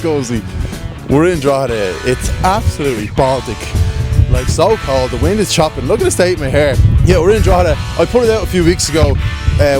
Cozy. We're in Drogheda. It's absolutely Baltic. Like, so cold. The wind is chopping. Look at the state of my hair. Yeah, we're in Drogheda. I put it out a few weeks ago.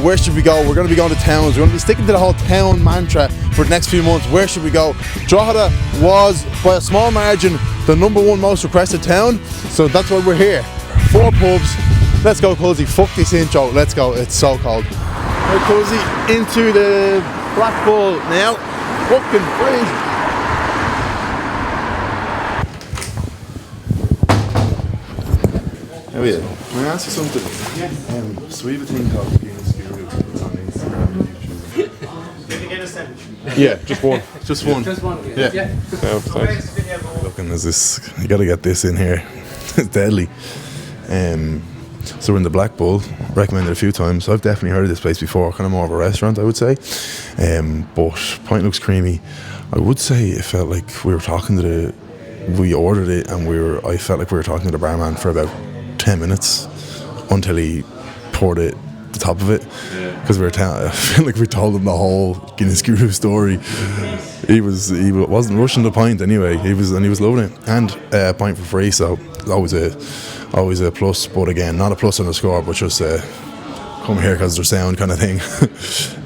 Where should we go? We're going to be going to towns. We're going to be sticking to the whole town mantra for the next few months. Where should we go? Drogheda was, by a small margin, the #1 most requested town. So that's why we're here. 4 pubs. Let's go, Cozy. Fuck this intro. Let's go. It's so cold. Right, Cozy, into the Blackball now. Fucking freezing. Oh yeah. Can I ask you something? Yeah. So we have a thing called Guinness Guru. It's on Instagram and YouTube. Did you get a sandwich? Yeah, just one. Just one. Just one. Yeah. Oh, thanks. Looking, there's this. You got to get this in here. It's deadly. So we're in the Blackball. Recommended a few times. I've definitely heard of this place before. Kind of more of a restaurant, I would say. But Pint looks creamy. I would say it felt like we were talking to we ordered it and I felt like we were talking to the barman for about 10 minutes until he poured it the top of it, because I feel like we told him the whole Guinness Guru story. He wasn't rushing the pint anyway. He was loving it, and a pint for free, so always a plus. But again, not a plus on the score, but just come here because there's sound kind of thing.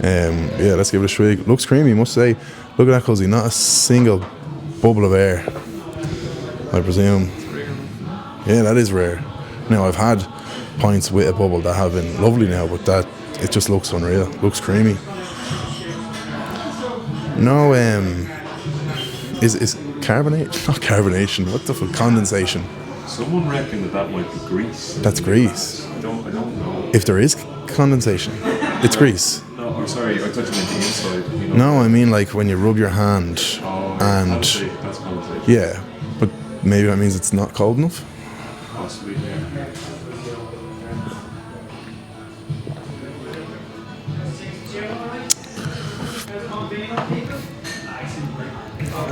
Yeah, let's give it a swig. Looks creamy, must say. Look at that, Cozy. Not a single bubble of air, I presume. Yeah, that is rare. Now, I've had pints with a bubble that have been lovely now, but that, it just looks unreal. Looks creamy. No, is carbonate? Not carbonation. What the fuck? Condensation. Someone reckoned that might be grease. That's grease. I don't know. If there is condensation, it's grease. No, I'm sorry. I thought you meant the inside. You know? No, I mean like when you rub your hand and that's condensation. Yeah, but maybe that means it's not cold enough. Possibly, yeah.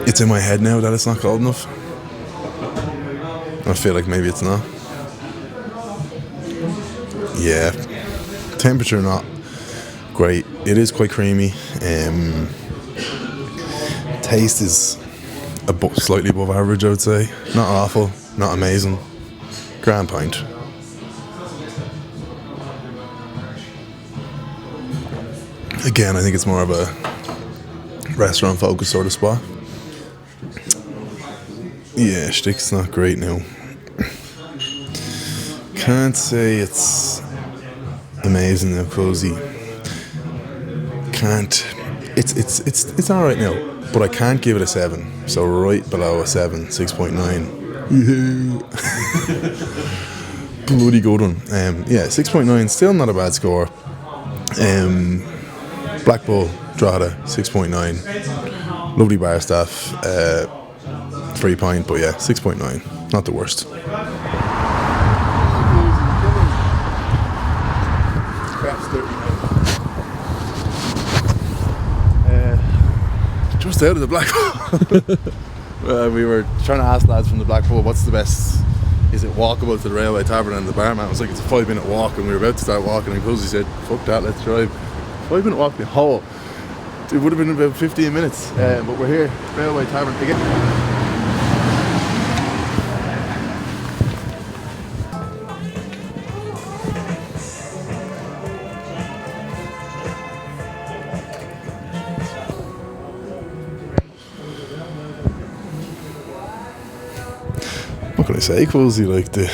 It's in my head now that it's not cold enough. I feel like maybe it's not. Yeah, temperature not great. It is quite creamy. Taste is slightly above average, I would say. Not awful, not amazing. Grand pint. Again, I think it's more of a restaurant focused sort of spot. Yeah, shtick's not great now. Can't say it's amazing now, Cozy. Can't. It's alright now, but I can't give it a 7. So right below a 7, 6.9. Bloody good one. Yeah, 6.9, still not a bad score. Blackball, Drogheda, 6.9. Lovely bar staff. Free pint, but yeah, 6.9. Not the worst. Just out of the Blackball. We were trying to ask lads from the Blackball, what's the best? Is it walkable to the railway tavern? And the barman was like, it's a 5-minute walk, and we were about to start walking, and Cozy said, fuck that, let's drive. 5-minute walk the whole. It would have been about 15 minutes, but we're here, railway tavern again. What can I say, Cozy? Like, the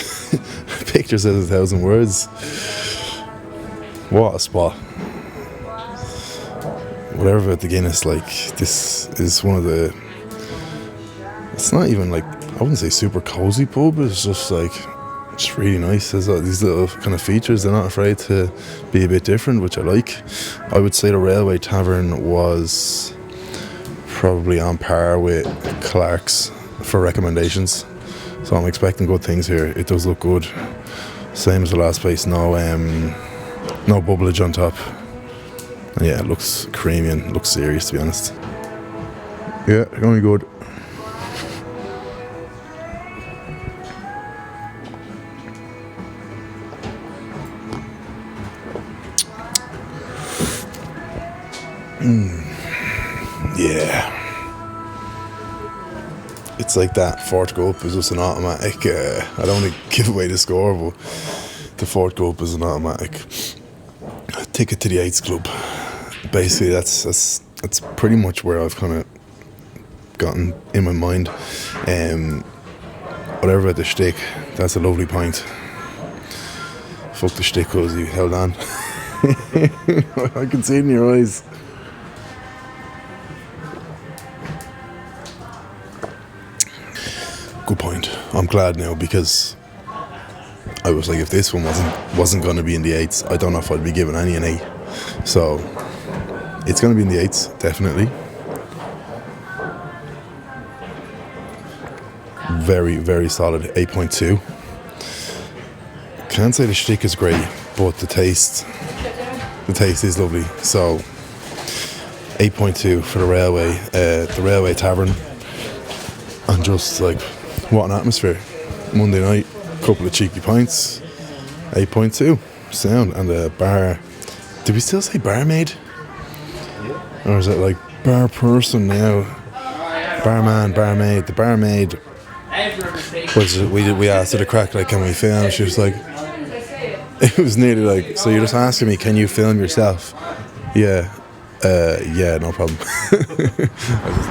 picture says 1,000 words. What a spot. Whatever about the Guinness, like, this is one of the, it's not even like, I wouldn't say super cozy pub, it's just like, it's really nice. There's these little kind of features. They're not afraid to be a bit different, which I like. I would say the Railway Tavern was probably on par with Clark's for recommendations. So I'm expecting good things here. It does look good. Same as the last place. No bubblage on top. And yeah, it looks creamy and looks serious, to be honest. Yeah, going good. Yeah. it's like that. Fourth go up is just an automatic. I don't want to give away the score, but the fourth go up is an automatic ticket to the Eights Club. Basically, that's pretty much where I've kind of gotten in my mind. Whatever about the shtick, that's a lovely pint. Fuck the shtick, Cozy. Held on. I can see it in your eyes. Good point. I'm glad now, because I was like, if this one wasn't going to be in the eights, I don't know if I'd be giving any an 8. So it's going to be in the eights, definitely. Very, very solid 8.2. Can't say the shtick is great, but the taste is lovely. So 8.2 for the Railway Tavern. And just like, what an atmosphere. Monday night, couple of cheeky pints. 8.2 sound. And the bar, do we still say barmaid? Or is it like bar person now? Barman, barmaid. The barmaid was, we asked her to crack, like, can we film? She was like, it was nearly like, so you're just asking me, can you film yourself? Yeah, no problem.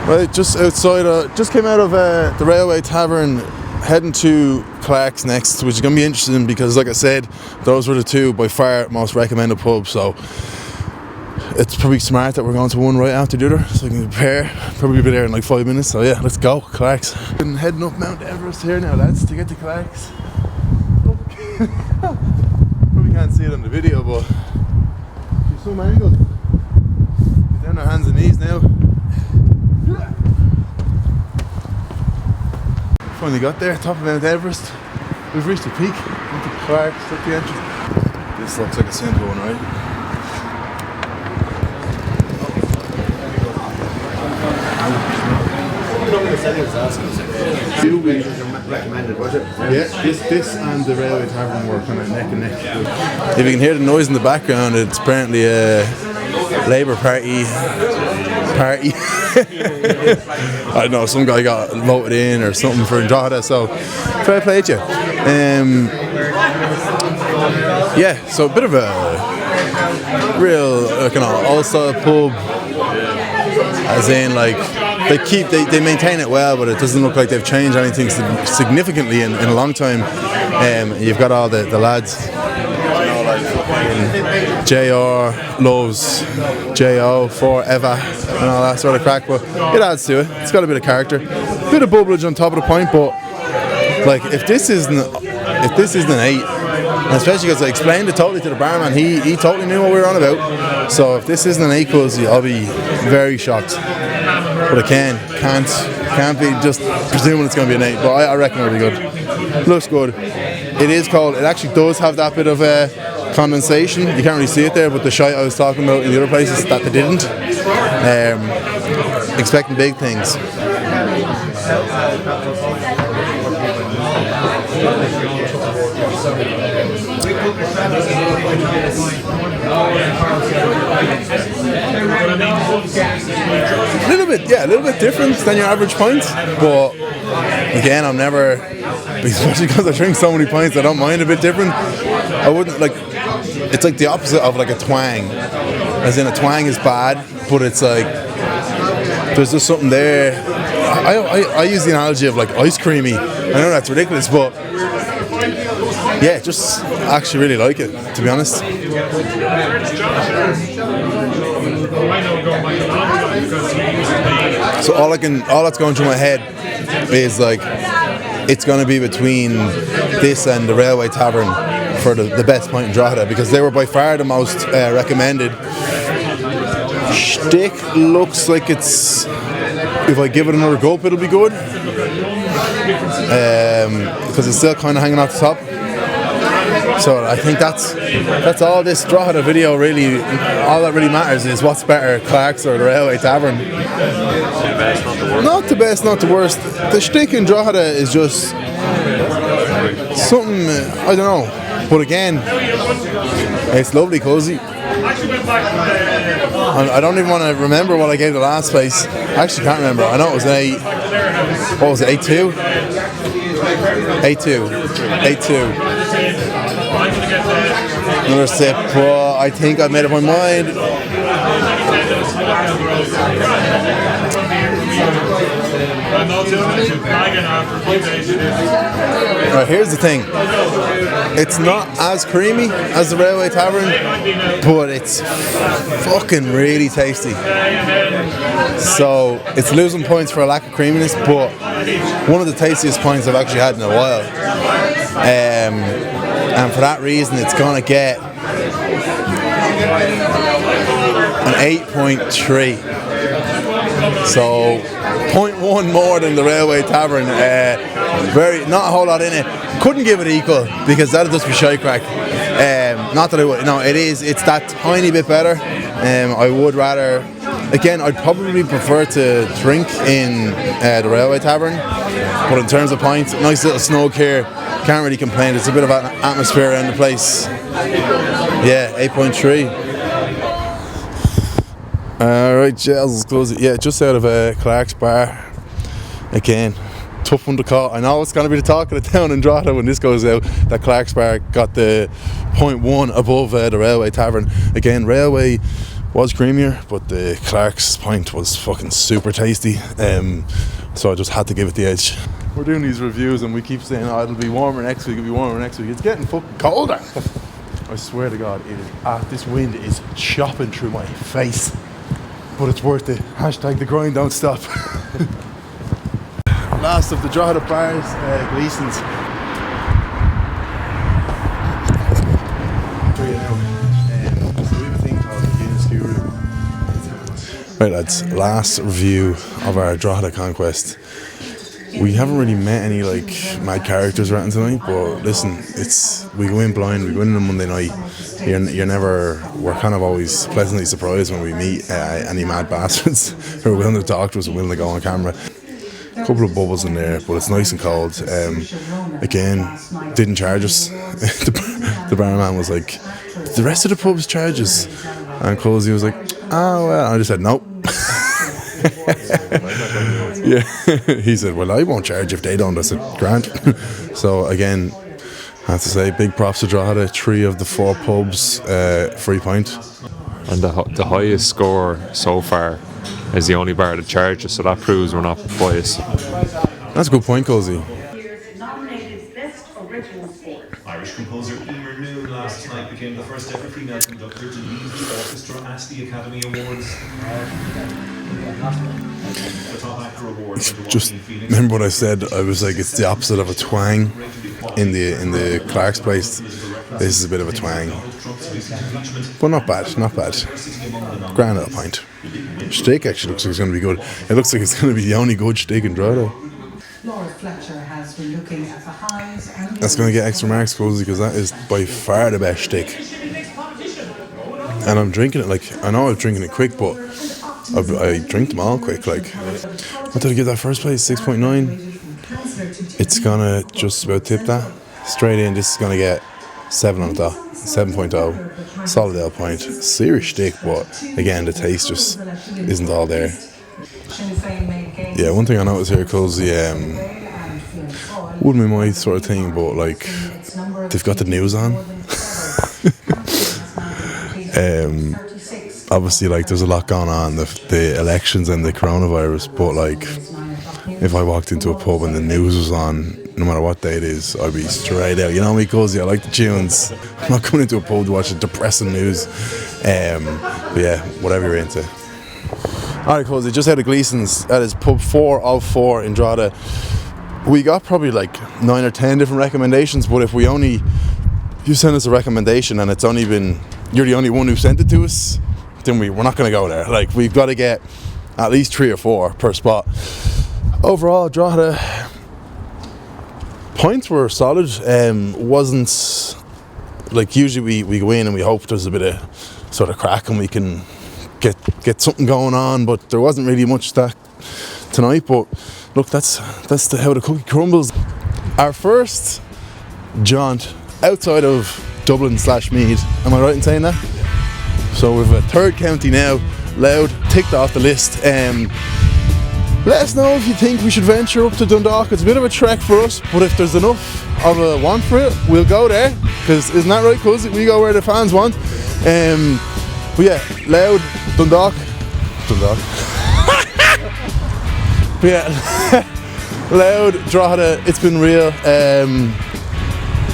Right, just outside, just came out of the Railway Tavern, heading to Crags next, which is going to be interesting because, like I said, those were the two by far most recommended pubs. So it's probably smart that we're going to one right after the other, so we can prepare. Probably be there in like 5 minutes. So yeah, let's go, Crags. Been heading up Mount Everest here now, lads, to get to Crags. Probably can't see it on the video, but there's some angle. We're down our hands and knees now. Finally got there, top of Mount Everest. We've reached the peak. Into Crags, at the entrance. This looks like a simple one, right? Recommended, was it? Yeah, this and the Railway Tavern were kind of neck and neck. If you can hear the noise in the background, it's apparently a Labour Party. I don't know, some guy got voted in or something for Drogheda, so fair play to you. Yeah, so a bit of a real kind of all-style pub, as in like they maintain it well, but it doesn't look like they've changed anything significantly in a long time. You've got all the lads, JR loves JO forever and all that sort of crack, but it adds to it. It's got a bit of character, a bit of bubblage on top of the point, but like if this isn't an 8, and especially because I explained it totally to the barman, he totally knew what we were on about. So if this isn't an 8, Cozy, I'll be very shocked. But I can't be just presuming it's going to be an 8. But I reckon it'll be good. Looks good. It actually does have that bit of condensation. You can't really see it there, but the shite I was talking about in the other places that they didn't. Expecting big things. A little bit different than your average pint, but again, I'm never, especially because I drink so many pints, I don't mind a bit different. I wouldn't like, it's like the opposite of like a twang, as in a twang is bad, but it's like there's just something there. I use the analogy of like ice creamy. I know that's ridiculous, but yeah, just actually really like it, to be honest. So all that's going through my head is like, it's going to be between this and the Railway Tavern for the best pint in Drogheda, because they were by far the most recommended. Shtick looks like it's, if I give it another gulp, it'll be good, because it's still kind of hanging off the top. So I think that's all this Drogheda video really. All that really matters is what's better, Crags or the Railway Tavern. Not the best, not the worst. The shtick in Drogheda is just something, I don't know. But again, it's lovely, Cozy. I don't even want to remember what I gave the last place. I actually can't remember. I know it was an 8. What was it? 8-2. 8-2. 8-2. Another sip. But I think I've made up my mind. Right, here's the thing. It's not as creamy as the Railway Tavern, but it's fucking really tasty. So it's losing points for a lack of creaminess, but one of the tastiest pints I've actually had in a while. And for that reason, it's gonna get an 8.3. So 0.1 more than the Railway Tavern. Not a whole lot in it. Couldn't give it equal because that'd just be shy crack. Not that I would. No, it's that tiny bit better. I would rather. Again, I'd probably prefer to drink in the Railway Tavern. But in terms of pints, nice little snug here. Can't really complain. There's a bit of an atmosphere around the place. Yeah, 8.3. Alright, Gels, let's close it. Yeah, just out of Clark's bar. Again, tough one to call. I know it's going to be the talk of the town in Drogheda when this goes out, that Clark's bar got the 0.1 above the Railway Tavern. Again, Railway was creamier, but the Clark's pint was fucking super tasty. So I just had to give it the edge. We're doing these reviews and we keep saying, oh, it'll be warmer next week, it'll be warmer next week. It's getting fucking colder. I swear to God, it is. This wind is chopping through my face. But it's worth it. Hashtag the grind don't stop. Last of the Drogheda bars, Gleason's. Right lads, last review of our Drogheda conquest. We haven't really met any like mad characters around tonight, but listen, we go in blind, we go in on a Monday night. We're kind of always pleasantly surprised when we meet any mad bastards who are willing to talk to us and willing to go on camera. A couple of bubbles in there, but it's nice and cold. Again, didn't charge us. The barman was like, the rest of the pubs charges. And Cozy was like, oh well. I just said, nope. Yeah, he said, well, I won't charge if they don't. I said, grand. So again, I have to say, big props to Drogheda. 3 of the 4 pubs, free pint. And the highest score so far is the only bar that charges, so that proves we're not biased. That's a good point, Cozy. Irish composer Emer Noon last night became the first ever female conductor to lead the orchestra at the Academy Awards. The top actor award. Just remember what I said. I was like, it's the opposite of a twang in the Clark's place. This is a bit of a twang, but not bad, not bad. Grand little pint. Steak actually looks like it's going to be good. It looks like it's going to be the only good steak in Drogheda. That's going to get extra marks, Cozy, because that is by far the best steak. And I'm drinking it I know I'm drinking it quick, but I drink them all quick. What did I give that first place? 6.9. It's gonna just about tip that straight in. This is gonna get 7 on the dot. 7.0. Solid L point. Serious steak, but again, the taste just isn't all there. Yeah, one thing I noticed here, Cozy, wouldn't be my sort of thing, but they've got the news on. Obviously, there's a lot going on, the elections and the coronavirus, but if I walked into a pub and the news was on, no matter what day it is, I'd be straight out. You know me, Cozy, I like the tunes. I'm not coming into a pub to watch the depressing news. But yeah, whatever you're into. Alright, Cozy, just out of Gleason's, that is pub 4 of 4 in Drogheda. We got probably 9 or 10 different recommendations, but if you send us a recommendation and you're the only one who sent it to us, then we're not going to go there. We've got to get at least 3 or 4 per spot. Overall, Drogheda points were solid. Wasn't usually we go in and we hope there's a bit of sort of crack and we can get something going on, but there wasn't really much that tonight. But look, that's how the cookie crumbles. Our first jaunt outside of Dublin / Meath. Am I right in saying that? So we've a third county now, Louth, ticked off the list. Let us know if you think we should venture up to Dundalk. It's a bit of a trek for us, but if there's enough of a want for it, we'll go there. Because isn't that right, cuz? We go where the fans want. But yeah, Louth, Dundalk. But yeah, Louth, Drogheda, it's been real.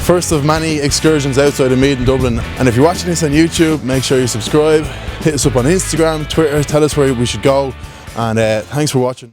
First of many excursions outside of Meath in Dublin. And if you're watching this on YouTube, make sure you subscribe. Hit us up on Instagram, Twitter, tell us where we should go. And thanks for watching.